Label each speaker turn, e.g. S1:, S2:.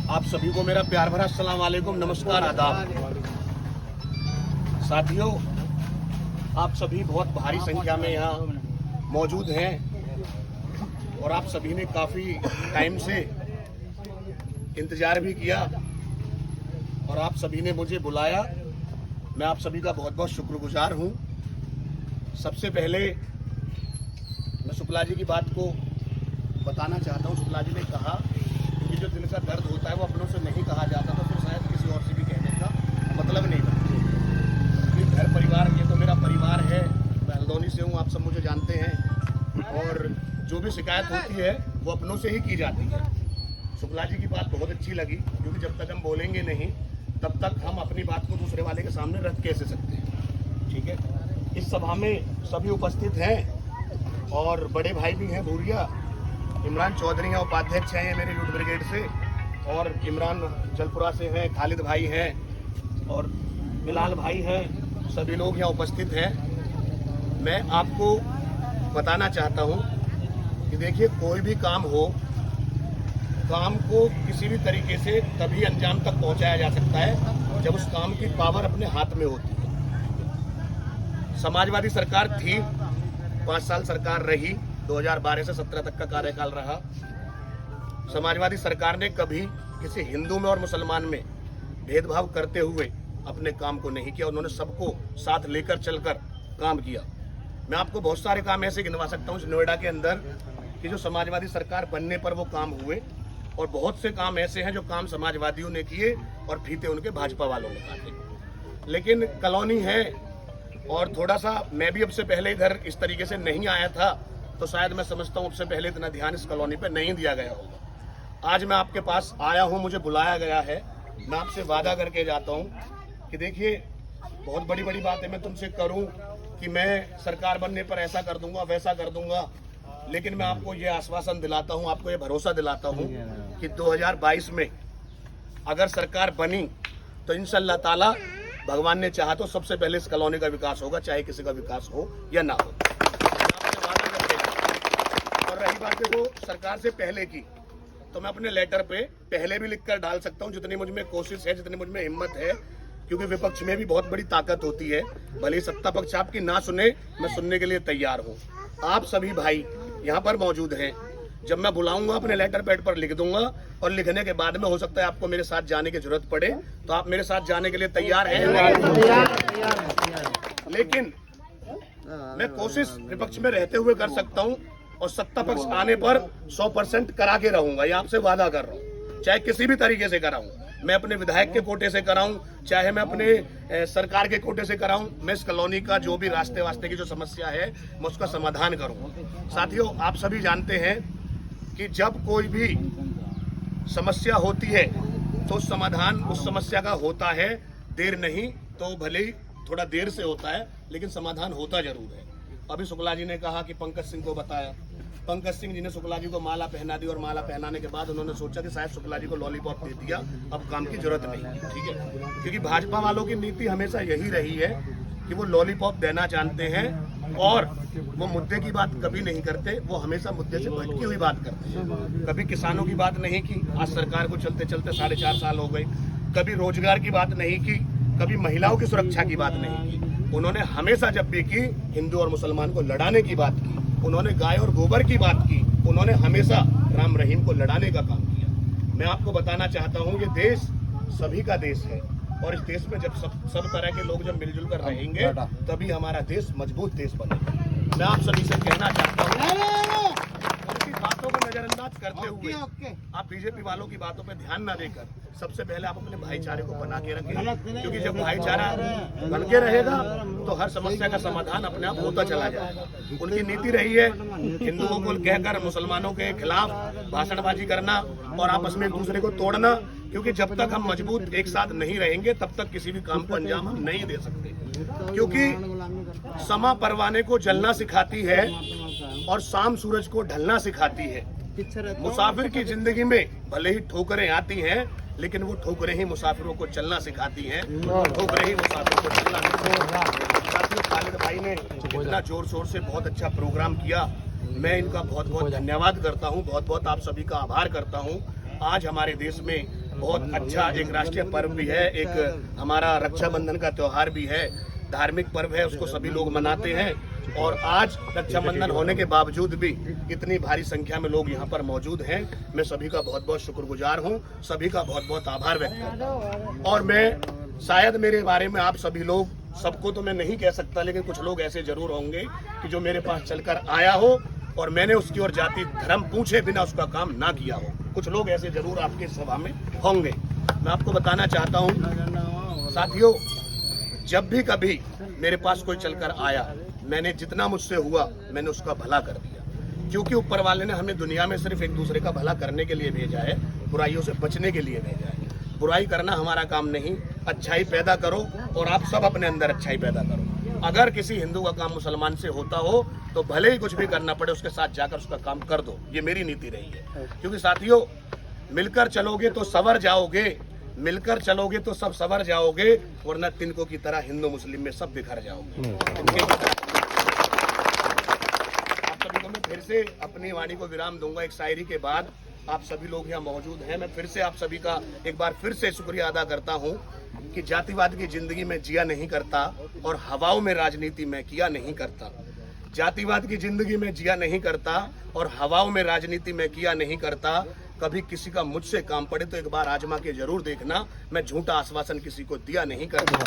S1: आप सभी को मेरा प्यार भरा अस्सलाम वालेकुम, नमस्कार, आदाब। साथियों, आप सभी बहुत भारी संख्या में यहाँ मौजूद हैं और आप सभी ने काफ़ी टाइम से इंतज़ार भी किया और आप सभी ने मुझे बुलाया। मैं आप सभी का बहुत बहुत शुक्रगुजार हूँ। सबसे पहले मैं शुक्ला जी की बात को बताना चाहता हूँ। शुक्ला जी ने कहा कि जो दिल का दर्द होता है वो अपनों से नहीं कहा जाता, तो फिर शायद किसी और से भी कहने का मतलब नहीं बनता। घर परिवार, ये तो मेरा परिवार है। मैं हल्द्वानी से हूँ, आप सब मुझे जानते हैं, और जो भी शिकायत होती है वो अपनों से ही की जाती है। शुक्ला जी की बात बहुत अच्छी लगी, क्योंकि जब तक हम बोलेंगे नहीं तब तक हम अपनी बात को दूसरे वाले के सामने रख कैसे सकते हैं। ठीक है, इस सभा में सभी उपस्थित हैं और बड़े भाई भी हैं। भूरिया इमरान चौधरी हैं, उपाध्यक्ष हैं मेरे यूथ ब्रिगेड से, और इमरान जलपुरा से हैं, खालिद भाई हैं और बिलाल भाई हैं। सभी लोग यहाँ उपस्थित हैं। मैं आपको बताना चाहता हूँ कि देखिए, कोई भी काम हो, काम को किसी भी तरीके से तभी अंजाम तक पहुँचाया जा सकता है जब उस काम की पावर अपने हाथ में होती है। समाजवादी सरकार थी, 5 साल सरकार रही, 2012 से 17 तक का कार्यकाल रहा। समाजवादी सरकार ने कभी किसी हिंदू में और मुसलमान में भेदभाव करते हुए अपने काम को नहीं किया। उन्होंने सबको साथ लेकर चलकर काम किया। मैं आपको बहुत सारे काम ऐसे गिनवा सकता हूँ नोएडा के अंदर कि जो समाजवादी सरकार बनने पर वो काम हुए, और बहुत से काम ऐसे हैं जो काम समाजवादियों ने किए और फीते उनके भाजपा वालों ने काटे। लेकिन कॉलोनी है, और थोड़ा सा मैं भी अब से पहले इधर इस तरीके से नहीं आया था, तो शायद मैं समझता हूँ अब से पहले इतना ध्यान इस कॉलोनी पे नहीं दिया गया होगा। आज मैं आपके पास आया हूँ, मुझे बुलाया गया है। मैं आपसे वादा करके जाता हूँ कि देखिए, बहुत बड़ी बड़ी बातें मैं तुमसे करूँ कि मैं सरकार बनने पर ऐसा कर दूंगा, वैसा कर दूंगा, लेकिन मैं आपको ये आश्वासन दिलाता हूँ, आपको ये भरोसा दिलाता हूँ कि 2022 में अगर सरकार बनी तो इंशाअल्लाह ताला भगवान ने चाहा तो सबसे पहले इस कॉलोनी का विकास होगा, चाहे किसी का विकास हो या ना हो। और रही बात देखो सरकार से पहले की, तो मैं अपने लेटर पे पहले भी लिखकर डाल सकता हूँ, जितनी मुझ में कोशिश है, जितनी मुझ में हिम्मत है, क्योंकि विपक्ष में भी बहुत बड़ी ताकत होती है। भले सत्ता पक्ष आपकी ना सुने, मैं सुनने के लिए तैयार हूँ। आप सभी भाई यहाँ पर मौजूद हैं। जब मैं बुलाऊंगा अपने लेटर पैड पर लिख दूंगा, और लिखने के बाद में हो सकता है आपको मेरे साथ जाने की जरूरत पड़े, तो आप मेरे साथ जाने के लिए तैयार हैं? लेकिन मैं कोशिश विपक्ष में रहते हुए कर सकता हूँ, और सत्ता पक्ष आने पर 100% करा के रहूंगा। ये आपसे वादा कर रहा हूँ, चाहे किसी भी तरीके से कराऊं। मैं अपने विधायक के कोटे से कराऊं, चाहे मैं अपने सरकार के कोटे से कराऊं। मैं इस कॉलोनी का जो भी रास्ते वास्ते की जो समस्या है, मैं उसका समाधान करूंगा। साथियों, आप सभी जानते हैं कि जब कोई भी समस्या होती है तो समाधान उस समस्या का होता है। देर नहीं तो भले ही थोड़ा देर से होता है, लेकिन समाधान होता जरूर है। अभी शुक्ला जी ने कहा कि पंकज सिंह को बताया। पंकज सिंह जी ने शुक्ला जी को माला पहना दी, और माला पहनाने के बाद उन्होंने सोचा कि शायद शुक्ला जी को लॉलीपॉप दे दिया, अब काम की जरूरत नहीं। ठीक है, क्योंकि भाजपा वालों की नीति हमेशा यही रही है कि वो लॉलीपॉप देना जानते हैं, और वो मुद्दे की बात कभी नहीं करते। वो हमेशा मुद्दे से भटकी हुई बात करते हैं। कभी किसानों की बात नहीं की, आज सरकार को चलते चलते 4.5 साल हो गए। कभी रोजगार की बात नहीं की, कभी महिलाओं की सुरक्षा की बात नहीं की। उन्होंने हमेशा जब भी की, हिंदू और मुसलमान को लड़ाने की बात की, उन्होंने गाय और गोबर की बात की, उन्होंने हमेशा राम रहीम को लड़ाने का काम किया। मैं आपको बताना चाहता हूँ, ये देश सभी का देश है, और इस देश में जब सब तरह के लोग जब मिलजुल कर रहेंगे तभी हमारा देश मजबूत देश बनेगा। मैं आप सभी से कहना चाहता हूँ, उनकी बातों को नजरअंदाज करते हुए आप बीजेपी वालों की बातों पर ध्यान न देकर सबसे पहले आप अपने भाईचारे को बना के रखें, क्योंकि जब भाईचारा बन के रहेगा तो हर समस्या का समाधान अपने आप होता चला जाएगा। उनकी नीति रही है हिंदुओं को कहकर मुसलमानों के खिलाफ भाषणबाजी करना और आपस में एक दूसरे को तोड़ना, क्योंकि जब तक हम मजबूत एक साथ नहीं रहेंगे तब तक किसी भी काम को अंजाम हम नहीं दे सकते। क्योंकि समा परवाने को जलना सिखाती है और शाम सूरज को ढलना सिखाती है। मुसाफिर की जिंदगी में भले ही ठोकरें आती हैं, लेकिन वो ठोकरें ही मुसाफिरों को चलना सिखाती हैं, और ठोकरें ही मुसाफिरों को चलना सिखाती हैं। साथियों, खालिद भाई ने इतना जोर शोर से बहुत अच्छा प्रोग्राम किया, मैं इनका बहुत बहुत धन्यवाद करता हूँ, बहुत बहुत आप सभी का आभार करता हूँ। आज हमारे देश में बहुत अच्छा एक राष्ट्रीय पर्व भी है, एक हमारा रक्षाबंधन का त्योहार भी है, धार्मिक पर्व है, उसको सभी लोग मनाते हैं। और आज रक्षाबंधन होने के बावजूद भी इतनी भारी संख्या में लोग यहाँ पर मौजूद हैं। मैं सभी का बहुत बहुत शुक्रगुजार हूँ, सभी का बहुत बहुत आभार व्यक्त करता हूँ। और मैं शायद मेरे बारे में आप सभी लोग, सबको तो मैं नहीं कह सकता, लेकिन कुछ लोग ऐसे जरूर होंगे कि जो मेरे पास चलकर आया हो और मैंने उसकी और जाति धर्म पूछे बिना उसका काम ना किया हो। कुछ लोग ऐसे जरूर आपके सभा में होंगे। मैं आपको बताना चाहता हूँ साथियों, जब भी कभी मेरे पास कोई चलकर आया, मैंने जितना मुझसे हुआ मैंने उसका भला कर दिया, क्योंकि ऊपर वाले ने हमें दुनिया में सिर्फ एक दूसरे का भला करने के लिए भेजा है, बुराइयों से बचने के लिए भेजा है। बुराई करना हमारा काम नहीं, अच्छाई पैदा करो और आप सब अपने अंदर अच्छाई पैदा करो। अगर किसी हिंदू का काम मुसलमान से होता हो तो भले ही कुछ भी करना पड़े, उसके साथ जाकर उसका काम कर दो। ये मेरी नीति रही है, क्योंकि साथियों मिलकर चलोगे तो संवर जाओगे, मिलकर चलोगे तो सब संवर जाओगे, वरना तिनको की तरह हिंदू मुस्लिम में सब बिखर जाओगे। आप सभी को मैं फिर से अपनी वाणी को विराम दूंगा एक शायरी के बाद। आप सभी लोग यहाँ मौजूद हैं, मैं फिर से आप सभी का एक बार फिर से शुक्रिया अदा करता हूँ कि जातिवाद की जिंदगी में जिया नहीं करता और हवाओं में राजनीति में किया नहीं करता। जातिवाद की जिंदगी में जिया नहीं करता और हवाओं में राजनीति में किया नहीं करता। कभी किसी का मुझसे काम पड़े तो एक बार आजमा के जरूर देखना, मैं झूठा आश्वासन किसी को दिया नहीं करता।